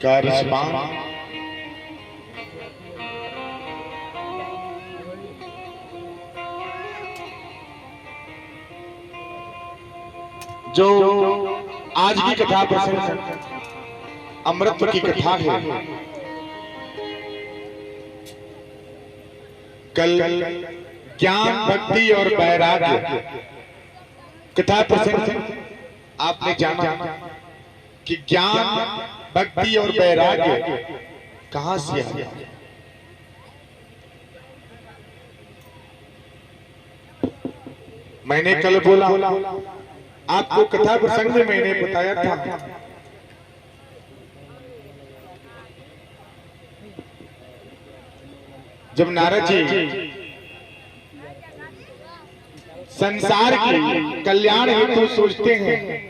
का रिस्पान जो आज की कथा प्रसंग अमृत की कथा है। कल ज्ञान भक्ति और वैराग्य कथा प्रसंग आपने जाना कि ज्ञान भक्ति और वैराग्य कहां से आया। मैंने कल बोला आपको कथा प्रसंग में मैंने बताया था जब नारद जी संसार की कल्याण हेतु सोचते हैं,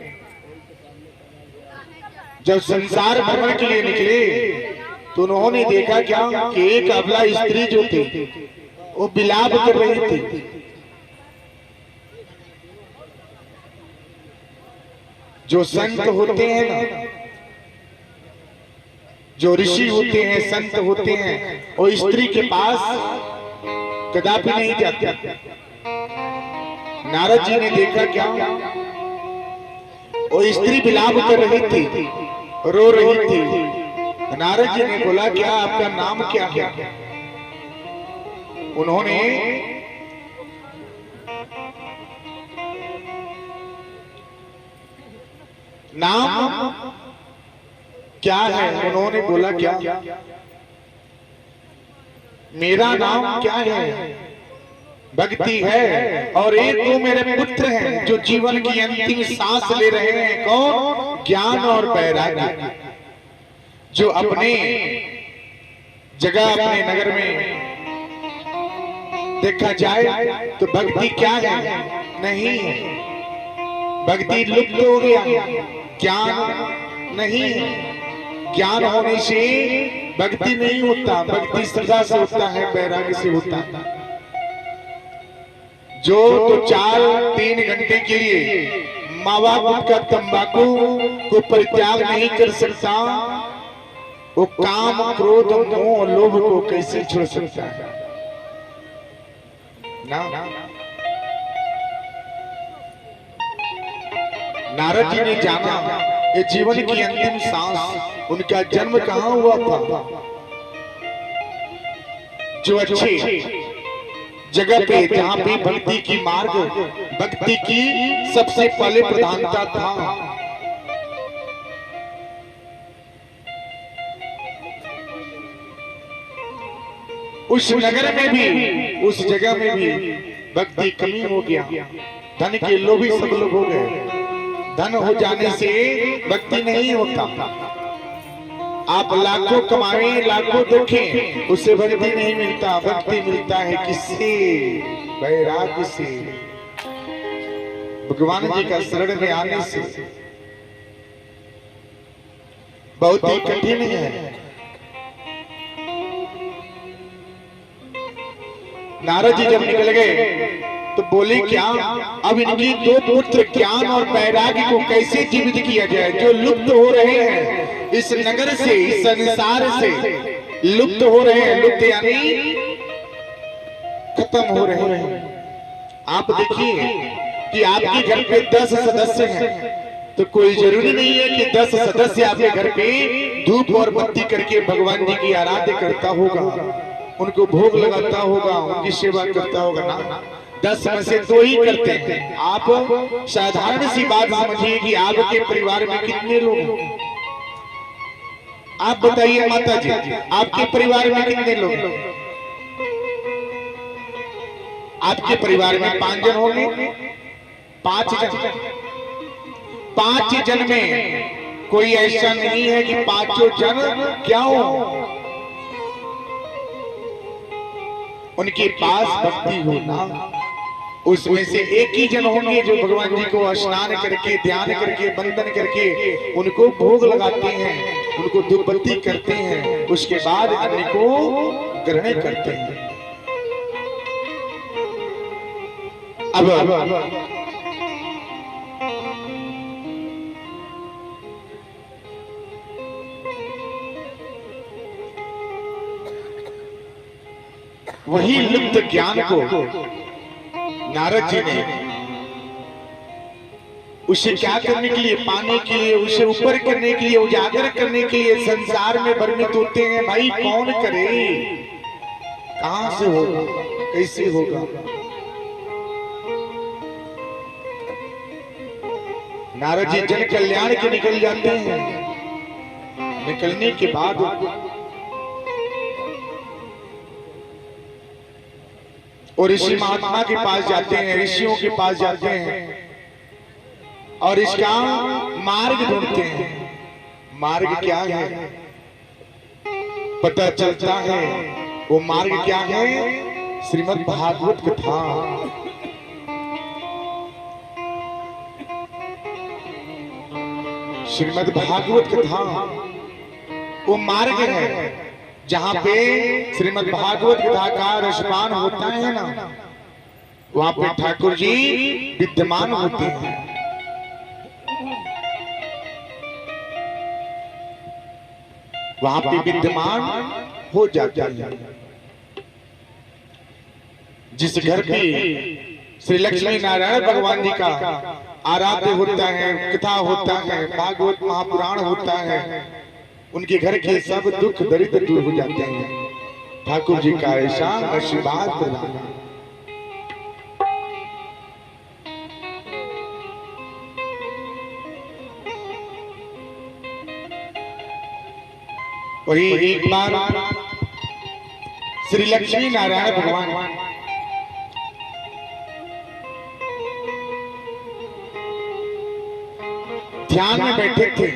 जब संसार भ्रमण के लिए निकले तो उन्होंने देखा क्या कि एक अबला स्त्री जो थी वो विलाप कर रही थी। जो संत होते हैं ना, जो ऋषि होते हैं, संत होते हैं, वो स्त्री के पास कदापि नहीं जाते। नारद जी ने देखा क्या वो स्त्री विलाप कर रही थी, रो रही थी। नारद जी ने बोला क्या आपका नाम क्या है। उन्होंने नाम क्या है, उन्होंने बोला क्या मेरा नाम क्या है, भक्ति है, और एक दो मेरे पुत्र हैं जो जीवन की अंतिम सांस ले रहे हैं। कौन? ज्ञान और वैराग्य। जो अपने जगह अपने नगर में देखा जाए तो भक्ति क्या है, नहीं है। भक्ति लुप्त हो गया, ज्ञान नहीं है। ज्ञान होने से भक्ति नहीं होता, भक्ति श्रद्धा से होता है, वैराग्य से होता है। जो तो 4-3 घंटे के लिए मावा गुटखा तंबाकू को परित्याग नहीं कर सकता, वो काम क्रोध मोह और लोभ को कैसे छोड़ सकता है ना। नारद जी ने जाना ये जीवन की अंतिम सांस, उनका जन्म कहां हुआ था। जो अच्छे जगह पे जहां पे भक्ति की मार्ग, भक्ति की सबसे पहले प्रधानता था, उस नगर में भी, उस जगह में भी भक्ति कमी हो गया। धन के लोभी सब लोग हो गए। धन हो जाने से भक्ति नहीं होता। आप लाखों कमाएं, लाखों देखें, उससे भक्ति नहीं मिलता। भक्ति मिलता है किससे? वैराग्य से, भगवान जी का शरण में आने से। बहुत ही कठिन है। नारद जी जब निकल गए तो बोले क्या अब इनकी 2 पुत्र ज्ञान और वैराग्य को कैसे जीवित किया जाए, जो लुप्त हो रहे हैं इस नगर से, इस संसार से लुप्त हो रहे हैं। लुप्त यानी खत्म हो रहे हैं। आप देखिए कि आपके घर पे 10 सदस्य हैं तो कोई जरूरी नहीं है कि 10 सदस्य आपके घर पे धूप और बत्ती करके भगवान जी की आराधना करता होगा, उनको भोग लगाता होगा, उनकी सेवा करता होगा ना। 10 में से 2 ही करते हैं। आप साधारण सी बात समझिए कि आपके परिवार में कितने लोग, आप बताइए माता जी, आपके परिवार में कितने लोग? आपके परिवार में 5 जन होंगे, 5 जन। 5 जन में कोई ऐसा नहीं है कि 5 जन क्या हो, उनके पास भक्ति हो ना। उसमें से एक ही जन होंगे जो भगवान जी को स्नान करके, ध्यान करके, वंदन करके उनको भोग लगाते हैं, उनको धूप बत्ती करते हैं, उसके बाद अन्न को ग्रहण करते हैं। अब वही लुप्त ज्ञान को नारद जी ने उसे क्या करने के लिए, पाने के लिए, उसे ऊपर करने के लिए, उजागर करने के लिए संसार में भ्रमित होते हैं। भाई कौन करे, कहां से होगा, कैसे होगा। नारद जी जन कल्याण के निकल जाते हैं। निकलने के बाद और ऋषि महात्मा के पास जाते हैं, ऋषियों के पास जाते हैं और इसका मार्ग ढूंढते हैं। मार्ग क्या है पता चलता है। वो मार्ग क्या है, श्रीमद् भागवत कथा। श्रीमद् भागवत कथा वो मार्ग है जहां पे श्रीमद् भागवत कथा का रसपान होता है ना, वहां पे ठाकुर जी विद्यमान होते हैं। वहां पे विद्यमान हो जाते हैं। जिस घर पे श्री लक्ष्मी नारायण भगवान जी का आराध्य होता है, कथा होता है, भागवत महापुराण होता है, उनके घर के सब दुख दरिद्र दूर हो जाते हैं। ठाकुर जी का ऐसा आशीर्वाद प्रदान। वही एक बार श्री लक्ष्मी नारायण भगवान ध्यान में बैठे थे।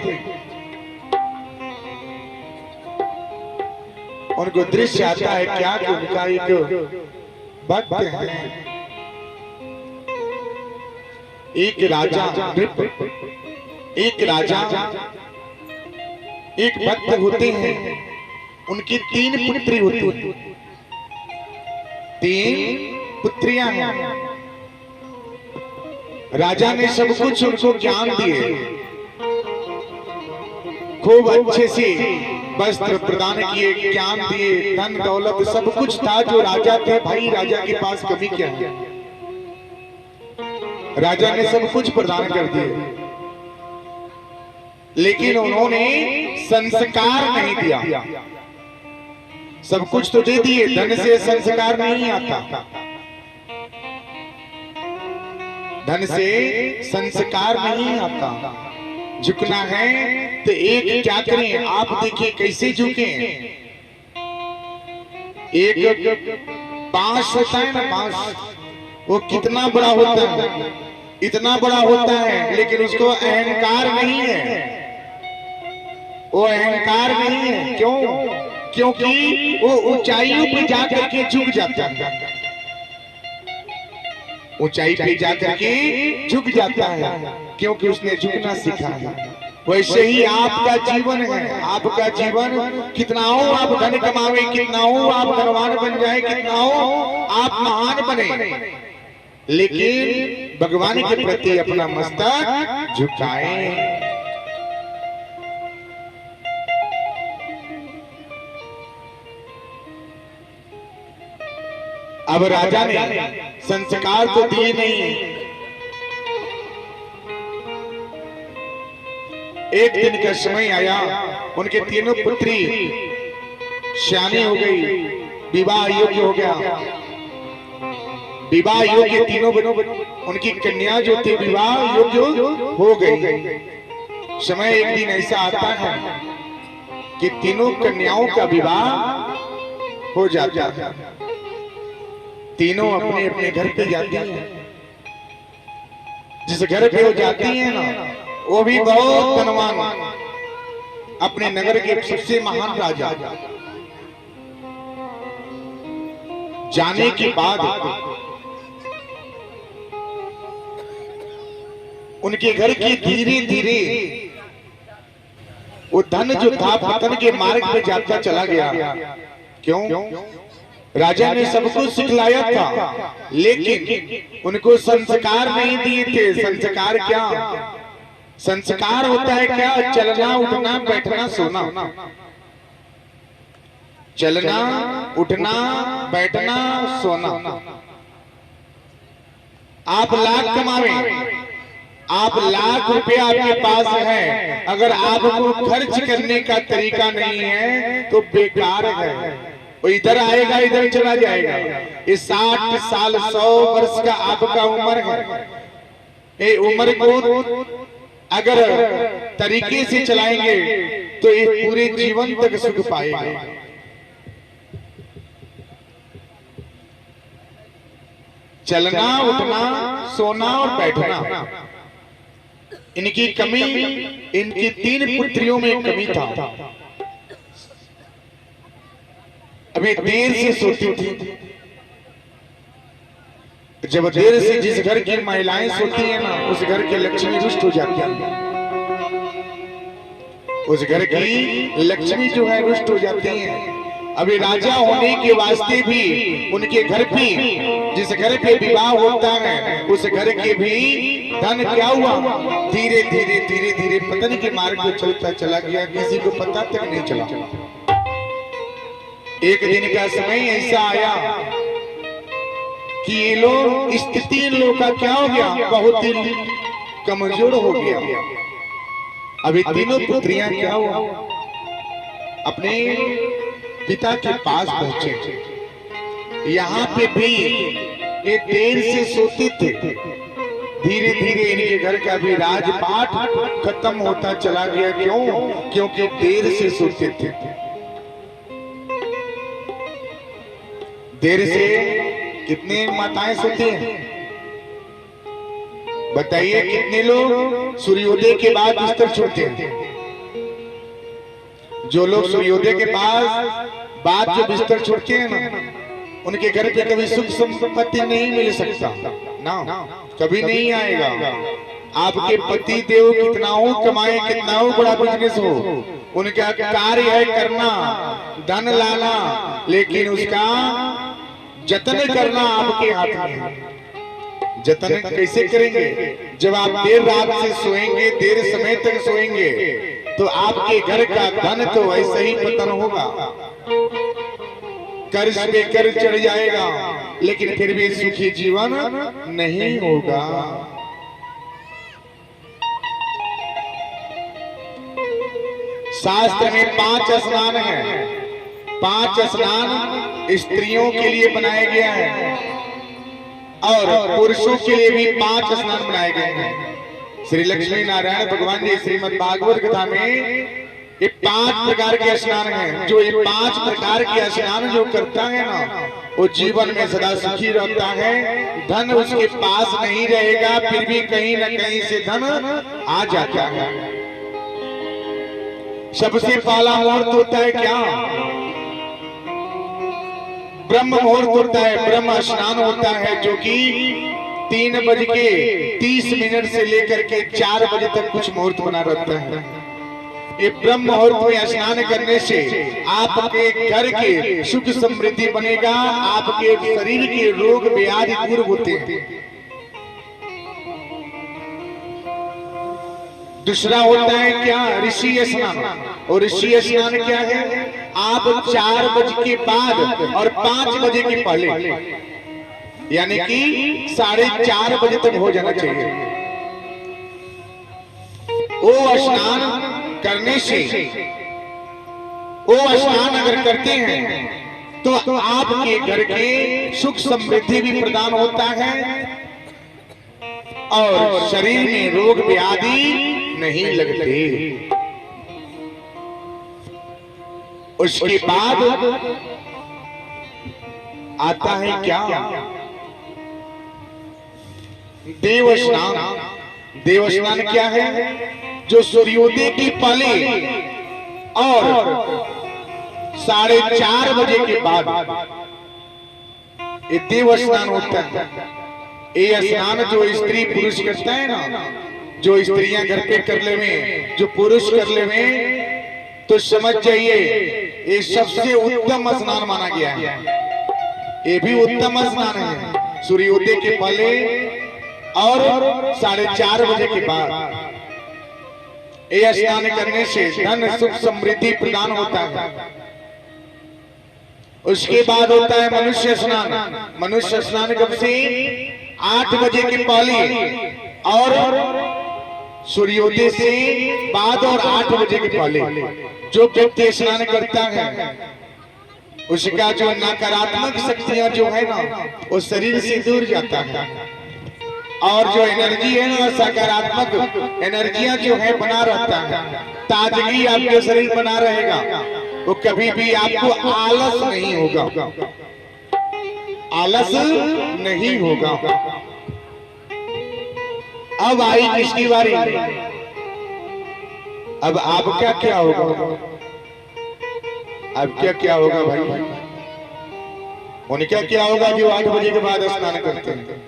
उनको दृश्य आता है क्या कि उनका एक भक्त है, एक राजा, एक भक्त होते हैं। उनकी 3 पुत्री होती हैं, 3 पुत्रियां हैं। राजा ने सब कुछ उनको ज्ञान दिए, खूब अच्छे से वस्त्र प्रदान किए, ज्ञान दिए, धन दौलत सब कुछ था जो राजा थे। भाई राजा के पास कमी क्या है, राजा ने सब कुछ प्रदान कर दिए, लेकिन उन्होंने संस्कार नहीं दिया। सब कुछ तो दे दिए, धन से संस्कार नहीं आता, धन से संस्कार नहीं आता। झुकना है तो एक क्या करें, आप देखिए कैसे झुके। एक बांस होता है ना, बांस, वो कितना बड़ा होता है, इतना बड़ा होता है, लेकिन उसको अहंकार नहीं है। वो अहंकार नहीं है, क्यों? क्योंकि वो ऊंचाइयों पर जाकर के झुक जाता है, ऊंचाई पे जाकर के झुक जाता है, क्योंकि उसने झुकना सीखा है। वैसे ही आपका जीवन है। आपका जीवन कितना हो आप धन कमावे, कितना हो आप धनवान बन जाए, कितना हो आप महान बने, लेकिन भगवान के प्रति अपना मस्तक झुकाएं। अब राजा ने संस्कार तो दिए नहीं। एक दिन का समय आया, उनके 3 पुत्री श्यानी हो गई, विवाह योग्य हो गया। विवाह योग्य तीनों उनकी कन्या जो थी विवाह योग्य हो गई। समय एक दिन ऐसा आता है कि तीनों कन्याओं का विवाह हो जाता है। तीनों अपने अपने घर पे जाती हैं। जिस घर पे वो जाती हैं ना, वो भी बहुत धनवान, अपने नगर के सबसे महान राजा। जाने के बाद उनके घर की धीरे धीरे वो धन जो था पतन के मार्ग पे जाता चला गया। क्यों? राजा ने सब कुछ सिखलाया था, लेकिन उनको संस्कार नहीं दिए थे। संस्कार क्या? संस्कार होता है क्या? चलना, उठना, बैठना, सोना। चलना, उठना, बैठना, सोना। आप लाख कमावे, आप लाख रुपया आपके पास है, अगर आपको खर्च करने का तरीका नहीं है तो बेकार है। वो इधर आएगा इधर चला जाएगा। ये 60 साल 100 वर्ष का आपका उम्र है। ये उम्र को अगर तरीके से चलाएंगे तो ये पूरे जीवन तक सुख पाएगा। चलना, उठना, सोना और बैठना, इनकी कमी, इनकी 3 पुत्रियों में कमी था। अभी देर से सोती थी। जब देर से जिस घर की महिलाएं सोती है ना, उस घर की लक्ष्मी रुष्ट हो जाती है। उस घर की लक्ष्मी जो है रुष्ट हो जाती है। अभी राजा होने के वास्ते भी उनके घर पे, जिस घर पे विवाह होता है, उस घर के भी धन क्या हुआ, धीरे धीरे धीरे धीरे पतन के मार्ग पे चलता चला गया, किसी को पता तक नहीं चला। एक दिन का समय ऐसा आया कि ये लोग, स्थिति इन लोगों का क्या हो गया, बहुत ही कमजोर हो गया। अभी तीनों पुत्रियां क्या हुआ, अपने पिता के पास पहुंचे। यहाँ पे भी ये देर से सोते थे। धीरे धीरे इनके घर का भी राजपाट खत्म होता चला गया। क्यों? क्योंकि देर से सोते थे। देर से कितने माताएं सोती हैं बताइए? कितने लोग सूर्योदय के बाद बिस्तर छोड़ते हैं? जो लोग सूर्योदय के बाद जो बिस्तर छोड़ते हैं ना, उनके घर पे कभी सुख संपत्ति नहीं मिल सकता ना, कभी नहीं आएगा। आपके पति देव कितना हो कमाए, कितना हो बड़ा बिजनेस हो, उनका कार्य है करना, धन लाना, लेकिन उसका जतन करना आपके हाथ में है। जतन कैसे करेंगे? जब आप देर रात से सोएंगे, देर समय तक सोएंगे, तो आपके घर का धन तो वैसे ही पतन होगा, कर्ज पे कर्ज चढ़ जाएगा, लेकिन फिर भी सुखी जीवन नहीं होगा। शास्त्र में 5 स्नान है। 5 स्नान स्त्रियों के लिए बनाया गया है और पुरुषों के लिए भी 5 स्नान बनाए गए हैं। श्री लक्ष्मी नारायण भगवान जी श्रीमद् भागवत कथा में ये 5 प्रकार के स्नान हैं। जो ये 5 प्रकार के स्नान जो करता है ना, वो जीवन में सदा सुखी रहता है। धन उसके पास नहीं रहेगा, फिर भी कहीं न कहीं से धन आ जाता है। सबसे पहला मुहूर्त होता है क्या? ब्रह्म मुहूर्त होता है, ब्रह्म स्नान होता है, जो कि 3:30 से लेकर के 4 बजे तक कुछ मुहूर्त बना रहता है। ये ब्रह्म मुहूर्त में स्नान करने से आपके घर के सुख समृद्धि बनेगा, आपके शरीर के रोग व्याधि दूर होते हैं। दूसरा होता है क्या? ऋषि स्नान। और ऋषि स्नान क्या है? आप 4 बजे के बाद और 5 बजे के पहले, यानी कि 4:30 बजे तक हो जाना चाहिए। वो स्नान करने से, वो स्नान अगर करते हैं तो आपके घर के सुख समृद्धि भी प्रदान होता है और शरीर में रोग व्याधि नहीं लगते। उसके बाद आता है क्या? देव स्नान। देव स्नान क्या है? जो सूर्योदय की पहले और 4:30 बजे के बाद ये देव स्नान होता है। ये स्नान जो स्त्री पुरुष करता है ना, जो स्त्रियां घर पे कर ले में, जो पुरुष कर ले में, तो समझ जाइए ये सबसे उत्तम स्नान माना गया है। ये भी उत्तम स्नान है, सूर्योदय के पहले और 4:30 बजे के बाद। ये स्नान करने से धन सुख समृद्धि प्रदान होता है। उसके बाद होता है मनुष्य स्नान। मनुष्य स्नान कब से? 8 बजे के पहले और सूर्योदय से बाद और 8 बजे के पहले जो व्यक्ति स्नान करता है उसका जो नकारात्मक शक्तियां जो है ना वो शरीर से दूर जाता है और जो एनर्जी है ना सकारात्मक एनर्जियां जो है बना रहता है। ताजगी आपके शरीर बना रहेगा, वो कभी भी आपको आलस नहीं होगा, आलस नहीं होगा। अब आई किसकी बारी? अब आपका क्या होगा? अब क्या होगा भाई? उनका क्या होगा जो 8 बजे के बाद स्नान करते हैं?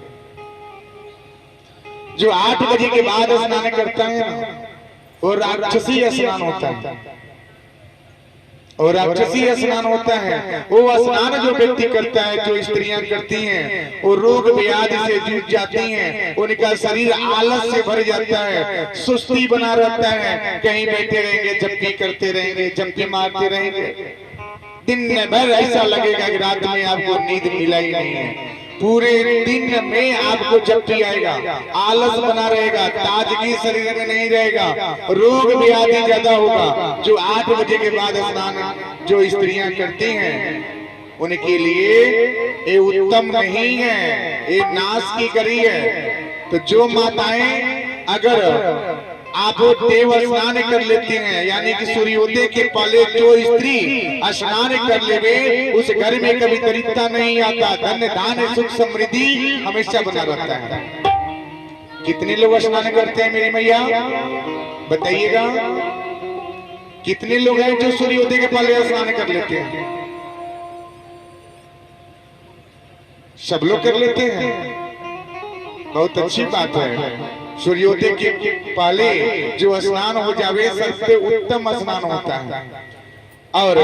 जो 8 बजे के बाद स्नान करता है ना वो राक्षसी स्नान होता है। और राक्षसी स्नान होता है वो स्नान जो व्यक्ति करता है, जो स्त्रियां करती हैं, वो रोग व्याधि से जूझ जाती हैं, उनका शरीर आलस से भर जाता है, सुस्ती बना रहता है, कहीं बैठे रहेंगे झपकी करते रहेंगे, झपकी मारते रहेंगे, दिन भर ऐसा लगेगा कि रात में आपको नींद मिला ही नहीं है। पूरे दिन में आपको झपकी आएगा, आलस बना रहेगा, ताजगी शरीर में नहीं रहेगा, रोग व्याधि ज्यादा होगा। जो 8 बजे के बाद स्नान जो स्त्रियां करती हैं उनके लिए ये उत्तम नहीं है, ये नाश की करी है। तो जो माताएं अगर आप देव स्नान कर लेती हैं, यानी कि सूर्योदय के पहले जो स्त्री स्नान कर लेवे उस घर में कभी दरिद्रता नहीं आता, धन धान्य सुख समृद्धि हमेशा बना रहता है। कितने लोग स्नान करते हैं मेरी मैया बताइएगा? कितने लोग हैं जो सूर्योदय के पहले स्नान कर लेते हैं? सब लोग कर लेते हैं, बहुत अच्छी बात है। सूर्योदय के पहले जो स्नान हो जावे सबसे उत्तम स्नान होता है। और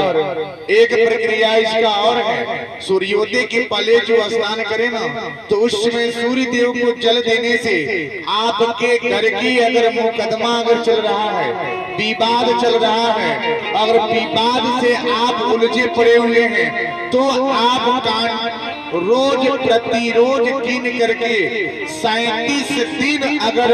एक प्रक्रिया इसका और है, सूर्योदय के पहले जो स्नान करे ना तो उस समय सूर्य देव को जल देने से आपके घर की अगर मुकदमा अगर चल रहा है, विवाद चल रहा है, अगर विवाद से आप उलझे पड़े हुए हैं तो आप रोज प्रतिरोज कीन करके 37 दिन अगर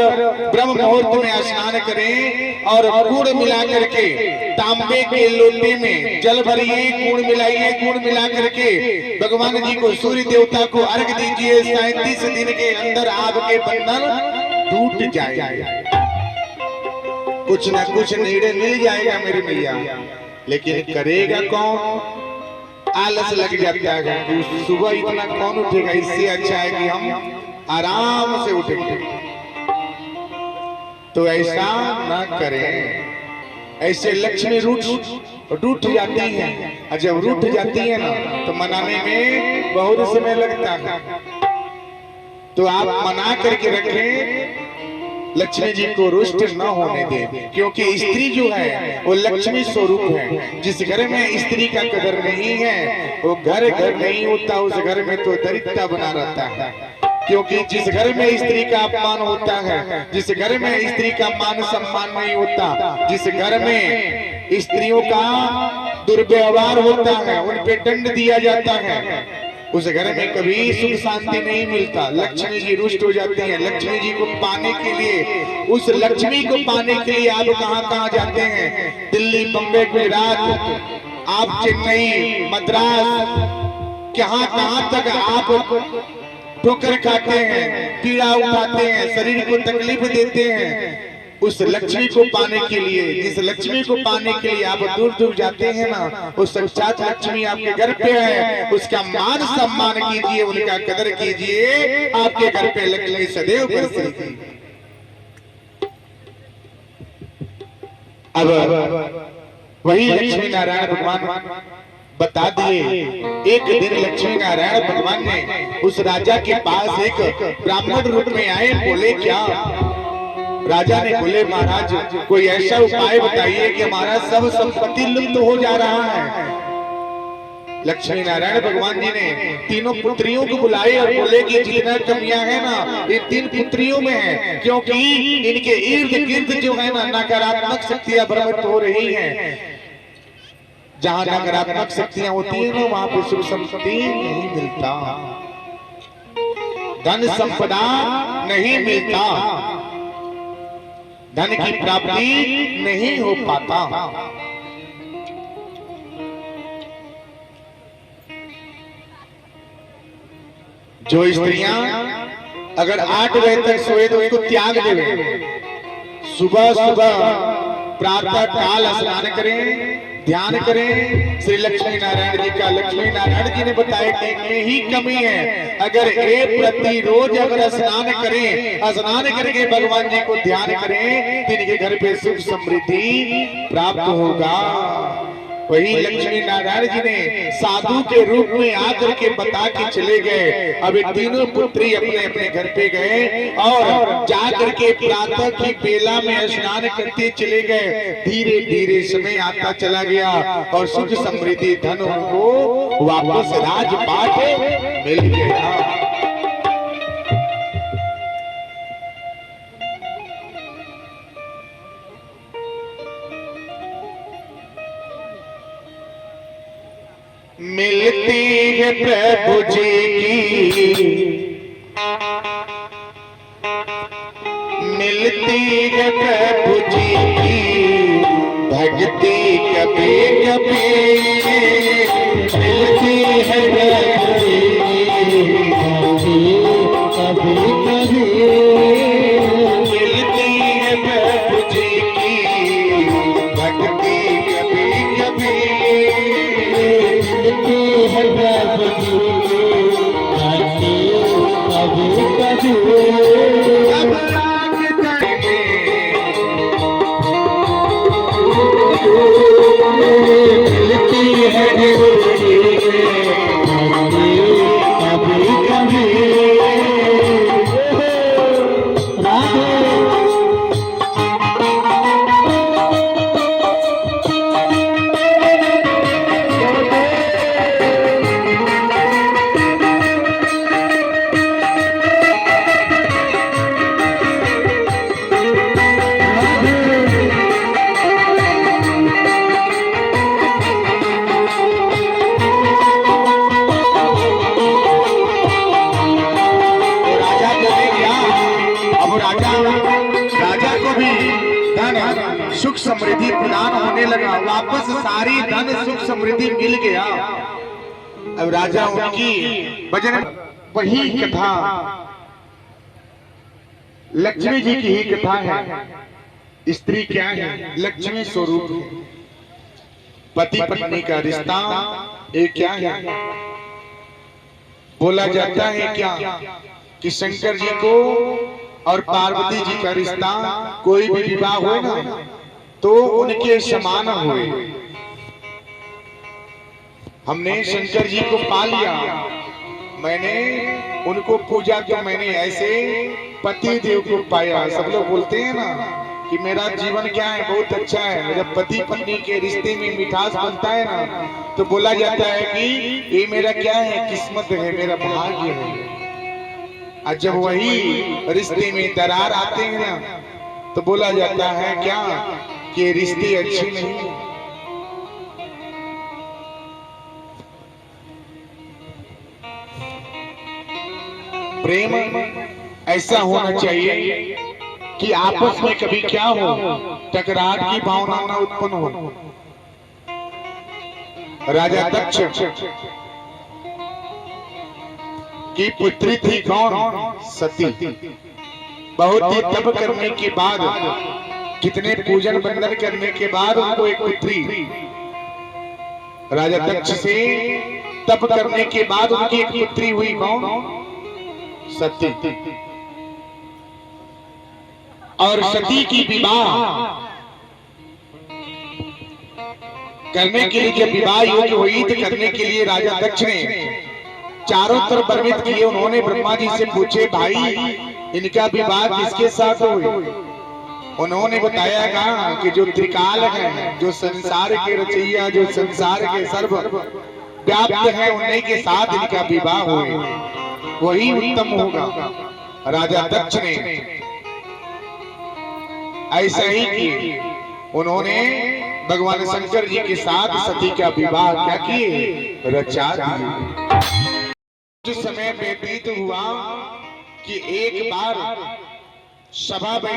ब्रह्म मुहूर्त में स्नान करें और गुड़ मिला करके तांबे के लोटे में जल भरिए, गुड़ मिलाइए, गुड़ मिला करके भगवान जी को सूर्य देवता को अर्घ दीजिए। 37 दिन के अंदर आपके बंधन टूट जाएगा, कुछ न कुछ निर्णय मिल जाएगा मेरी मैया। लेकिन करेगा कौन? आलस लग जाता है कि सुबह इतना कौन उठेगा, इससे अच्छा है कि हम आराम से उठेंगे। तो ऐसा न करें, ऐसे लक्ष्मी रूठ जाती हैं, और जब रूठ जाती है ना तो मनाने में बहुत समय लगता है। तो आप मना करके रखें, लक्ष्मी जी को रुष्ट न होने दें, क्योंकि स्त्री जो है वो लक्ष्मी स्वरूप है। जिस घर में स्त्री का कदर नहीं है वो घर नहीं होता, उस घर में तो दरिद्रता बना रहता है। क्योंकि जिस घर में स्त्री का अपमान होता है, जिस घर में स्त्री का मान सम्मान नहीं होता, जिस घर में स्त्रियों का दुर्व्यवहार होता है, उन पे दंड दिया जाता है, उस घर में कभी सुख शांति नहीं मिलता। लक्ष्मी जी रुष्ट हो जाती है। लक्ष्मी जी को पाने के लिए, उस लक्ष्मी को पाने के लिए आप कहाँ जाते हैं? दिल्ली, बम्बई, गुजरात, आप चेन्नई, मद्रास, कहाँ तक आप ठोकर खाते हैं, पीड़ा उठाते हैं, शरीर को तकलीफ देते हैं। उस लक्ष्मी को पाने के लिए, जिस लक्ष्मी को पाने के लिए आप दूर दूर जाते हैं ना, वो साक्षात लक्ष्मी आपके घर पे है। उसका मान सम्मान कीजिए, उनका कदर कीजिए, आपके घर पे लक्ष्मी सदैव बरसेगी। अब वही लक्ष्मी नारायण भगवान बता दिए। एक दिन लक्ष्मी नारायण भगवान ने उस राजा के पास एक ब्राह्मण रूप में आए, बोले क्या? राजा ने बोले महाराज कोई ऐसा उपाय बताइए कि हमारा सब संपत्ति लुप्त हो जा रहा है। लक्ष्मी नारायण भगवान जी ने तीनों पुत्रियों को बुलाए और बोले कि जितना कमियां है ना ये 3 पुत्रियों में है, क्योंकि इनके इर्द गिर्द जो है ना नकारात्मक शक्तियां भ्रमित हो रही हैं। जहां नकारात्मक शक्तियां होती है ना, वहां पे सुख समृद्धि नहीं मिलता, धन संपदा नहीं मिलता, धन की प्राप्ति नहीं हो पाता। जो स्त्रियां अगर 8 बजे तक सोए तो उसको त्याग देवे, सुबह सुबह प्रातः काल स्नान करें, ध्यान करें श्री लक्ष्मी नारायण जी का। लक्ष्मी नारायण जी ने बताया कि इनमें ही कमी है। अगर एक प्रतिरोज अगर स्नान करें, स्नान करके भगवान जी को ध्यान करें तो इनके घर पे सुख समृद्धि प्राप्त होगा। वही लक्ष्मी नारायण जी ने साधु के रूप में आकर के बता के चले गए। अब ये तीनों पुत्री अपने अपने घर पे गए और जाकर के प्रातः की बेला में स्नान करते चले गए। धीरे धीरे समय आता चला गया और सुख समृद्धि धन को वापस राजपाट मिल गया। मिलती है प्रभु जी की, मिलती है प्रभु जी की भक्ति कभी कभी, मिलती है प्रभु जी कभी कभी, मिलती है प्रभु जी की भक्ति कभी कभी, सुख समृद्धि प्रदान होने लगा। वापस सारी धन सुख समृद्धि मिल गया। अब राजा उनकी भजन वही कथा लक्ष्मी जी की ही कथा है। स्त्री क्या है? लक्ष्मी स्वरूप है। पति पत्नी का रिश्ता एक क्या है? बोला जाता है क्या कि शंकर जी को और पार्वती जी का रिश्ता कोई भी विवाह हो ना तो उनके समान हुए। हमने शंकर जी को पा लिया, मैंने उनको पूजा तो मैंने ऐसे पति देव को पाया। सब लोग बोलते हैं ना कि मेरा जीवन क्या है, बहुत अच्छा है। जब पति पत्नी के रिश्ते में मिठास बनता है ना तो बोला जाता है कि ये मेरा क्या है, किस्मत है, मेरा भाग्य है। और जब वही रिश्ते में दरार आते हैं ना तो बोला जाता है क्या कि रिश्ते अच्छे नहीं। प्रेम ऐसा होना चाहिए कि आपस में कभी क्या हो, टकरार की भावना न उत्पन्न हो। राजा दक्ष की पुत्री थी कौन? सती। बहुत ही तप करने के बाद, कितने पूजन बंदन करने के बाद उनको एक पुत्री, राजा दक्ष से तप करने के बाद उनकी एक पुत्री हुई कौन? सती। और सती की विवाह करने के लिए जब विवाह योग्य हुई तो करने के लिए राजा दक्ष ने चारों तरफ वर्णित किए। उन्होंने ब्रह्मा जी से पूछे, भाई इनका विवाह किसके साथ हुई? उन्होंने बताया कि जो त्रिकाल है, जो संसार के रचैया, जो संसार के सर्व व्याप्त है, उन्हीं के साथ इनका विवाह हुए, वही उत्तम होगा। राजा दक्ष ने ऐसा ही किया। उन्होंने भगवान शंकर जी के साथ सती का विवाह क्या किए, रचा दिए। कुछ समय व्यतीत हुआ कि एक बार सभा